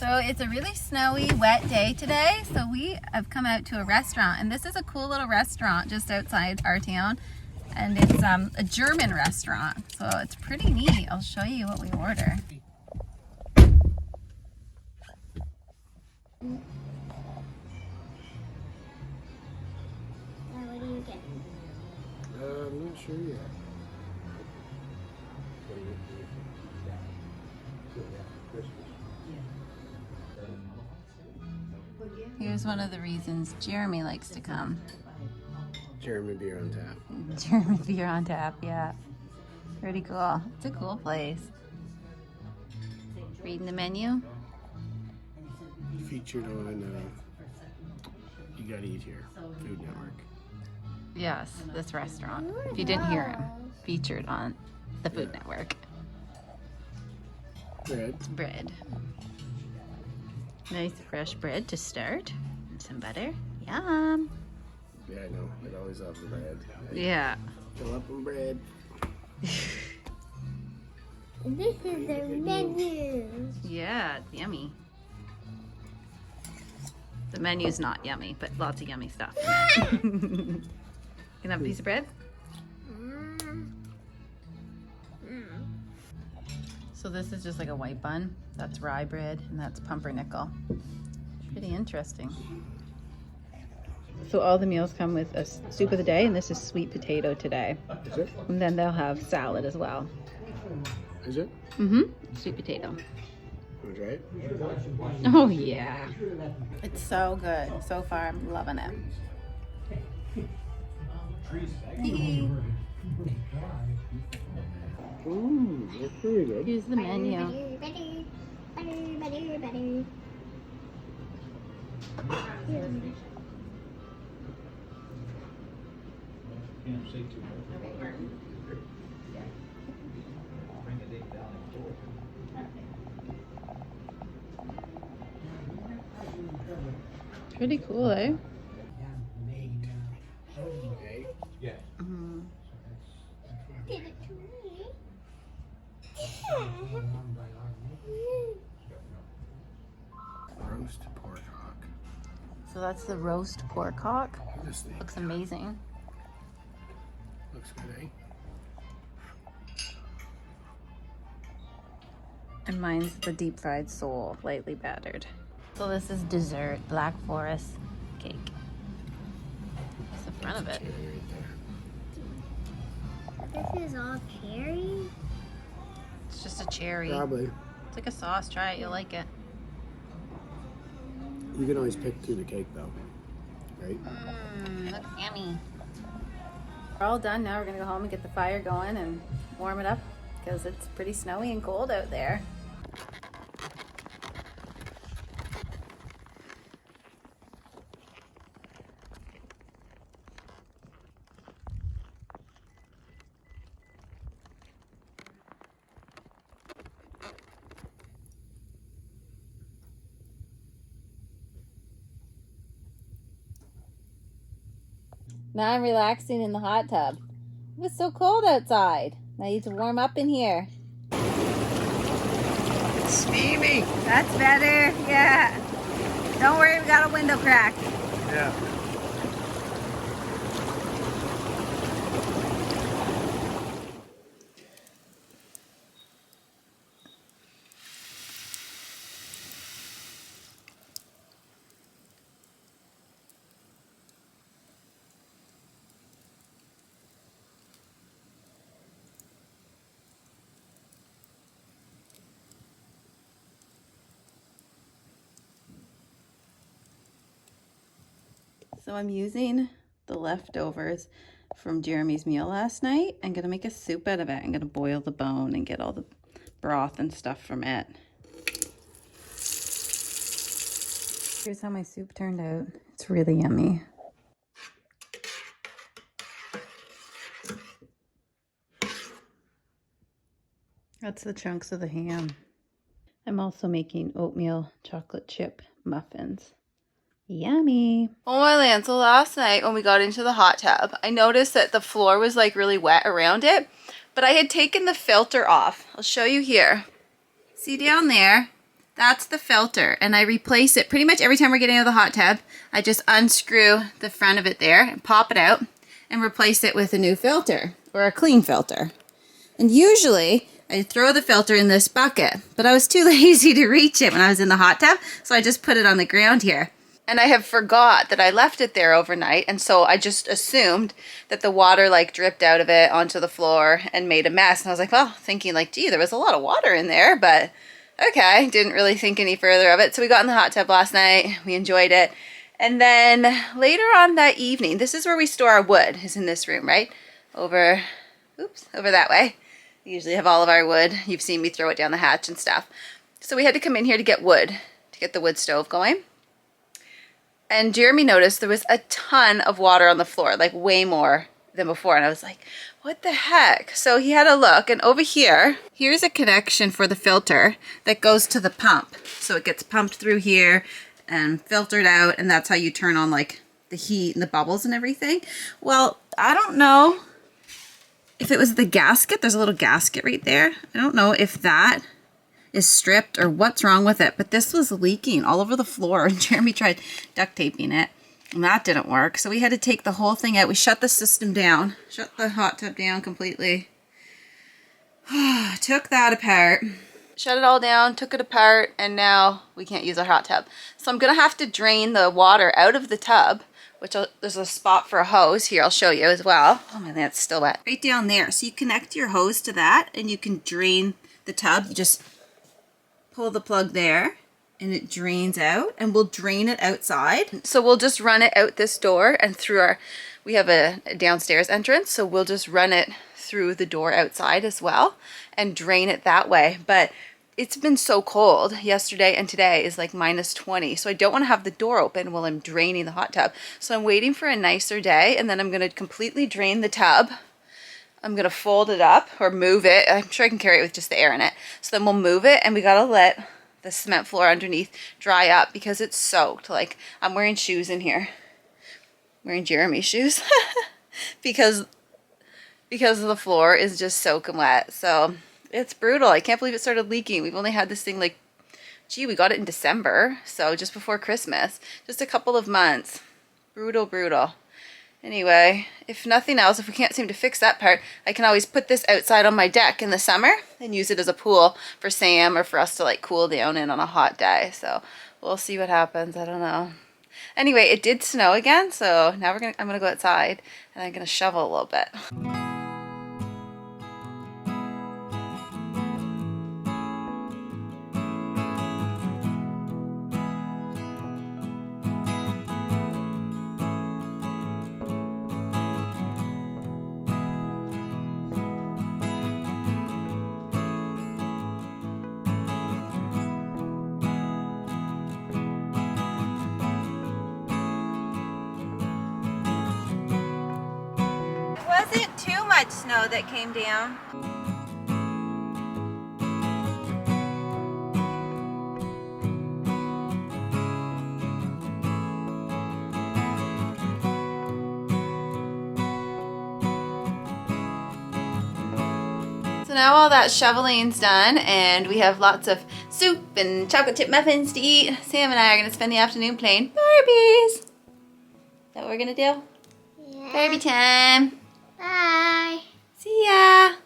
So it's a really snowy, wet day today, so we have come out to a restaurant, and this is a cool little restaurant just outside our town, and it's a German restaurant, so it's pretty neat. I'll show you what we order. What do you get? I'm not sure yet. Here's one of the reasons Jeremy likes to come. German beer on tap. German beer on tap, yeah. Pretty cool. It's a cool place. Reading the menu? Featured on You Gotta Eat Here, Food Network. Yes, this restaurant. If you didn't hear him, featured on the Food Network. Bread. It's bread. Nice fresh bread to start. And some butter. Yum. Yeah, I know. I'd always love the bread. Yeah. Fill up on bread. This is the menu. Yeah, it's yummy. The menu's not yummy, but lots of yummy stuff. Can I have a piece of bread? So this is just like a white bun. That's rye bread, and that's pumpernickel. Pretty interesting. So all the meals come with a soup of the day, and this is sweet potato today. Is it? And then they'll have salad as well. Is it? Mm-hmm. Sweet potato. Want to try it? Oh yeah. It's so good. So far, I'm loving it. That's pretty good. Here's the menu. Pretty cool, eh? Okay. Mm-hmm. Give it to me. Roast pork hock. So that's the roast pork hock. Look at this thing. Looks amazing. Looks good, eh? And mine's the deep fried sole, lightly battered. So this is dessert, Black Forest cake. That's the front of it. Cherry right there. This is all cherry. It's just a cherry. Probably. It's like a sauce. Try it, you'll like it. You can always pick through the cake though, right? Looks yummy. We're all done now. We're gonna go home and get the fire going and warm it up because it's pretty snowy and cold out there. Now I'm relaxing in the hot tub. It was so cold outside. I need to warm up in here. Steamy! That's better, yeah. Don't worry, we got a window crack. Yeah. So I'm using the leftovers from Jeremy's meal last night. I'm gonna make a soup out of it. I'm gonna boil the bone and get all the broth and stuff from it. Here's how my soup turned out. It's really yummy. That's the chunks of the ham. I'm also making oatmeal chocolate chip muffins. Yummy. Oh my land, so last night when we got into the hot tub, I noticed that the floor was like really wet around it, but I had taken the filter off. I'll show you here. See down there? That's the filter, and I replace it pretty much every time we're getting out of the hot tub. I just unscrew the front of it there and pop it out and replace it with a new filter or a clean filter. And usually I throw the filter in this bucket, but I was too lazy to reach it when I was in the hot tub, so I just put it on the ground here. And I have forgot that I left it there overnight, and so I just assumed that the water like dripped out of it onto the floor and made a mess. And I was like, well, thinking like, gee, there was a lot of water in there, but okay, didn't really think any further of it. So we got in the hot tub last night, we enjoyed it. And then later on that evening, this is where we store our wood, is in this room, right? Over that way. We usually have all of our wood. You've seen me throw it down the hatch and stuff. So we had to come in here to get wood, to get the wood stove going. And Jeremy noticed there was a ton of water on the floor, like way more than before. And I was like, what the heck? So he had a look, and over here, here's a connection for the filter that goes to the pump. So it gets pumped through here and filtered out, and that's how you turn on like the heat and the bubbles and everything. Well, I don't know if it was the gasket. There's a little gasket right there. I don't know if that is stripped or what's wrong with it, but this was leaking all over the floor, and Jeremy tried duct taping it, and that didn't work. So we had to take the whole thing out. We shut the system down, shut the hot tub down completely. Took that apart, shut it all down, took it apart, and now we can't use our hot tub. So I'm gonna have to drain the water out of the tub, which there's a spot for a hose here. I'll show you as well. Oh my, that's still wet. Right down there. So you connect your hose to that, and you can drain the tub. You just pull the plug there and it drains out, and we'll drain it outside. So we'll just run it out this door and through we have a downstairs entrance, so we'll just run it through the door outside as well and drain it that way. But it's been so cold. Yesterday and today is like -20, so I don't want to have the door open while I'm draining the hot tub. So I'm waiting for a nicer day, and then I'm going to completely drain the tub. I'm going to fold it up or move it. I'm sure I can carry it with just the air in it. So then we'll move it, and we got to let the cement floor underneath dry up because it's soaked. Like, I'm wearing shoes in here. I'm wearing Jeremy's shoes because the floor is just soaking wet. So it's brutal. I can't believe it started leaking. We've only had this thing like, gee, we got it in December. So just before Christmas, just a couple of months. Brutal, brutal. Anyway, if nothing else, if we can't seem to fix that part, I can always put this outside on my deck in the summer and use it as a pool for Sam or for us to like cool down in on a hot day. So we'll see what happens. I don't know. Anyway, it did snow again, so now I'm gonna go outside and I'm gonna shovel a little bit. Wasn't too much snow that came down. So now all that shoveling's done, and we have lots of soup and chocolate chip muffins to eat. Sam and I are gonna spend the afternoon playing Barbies. Is that what we're gonna do? Yeah. Barbie time. Bye. See ya.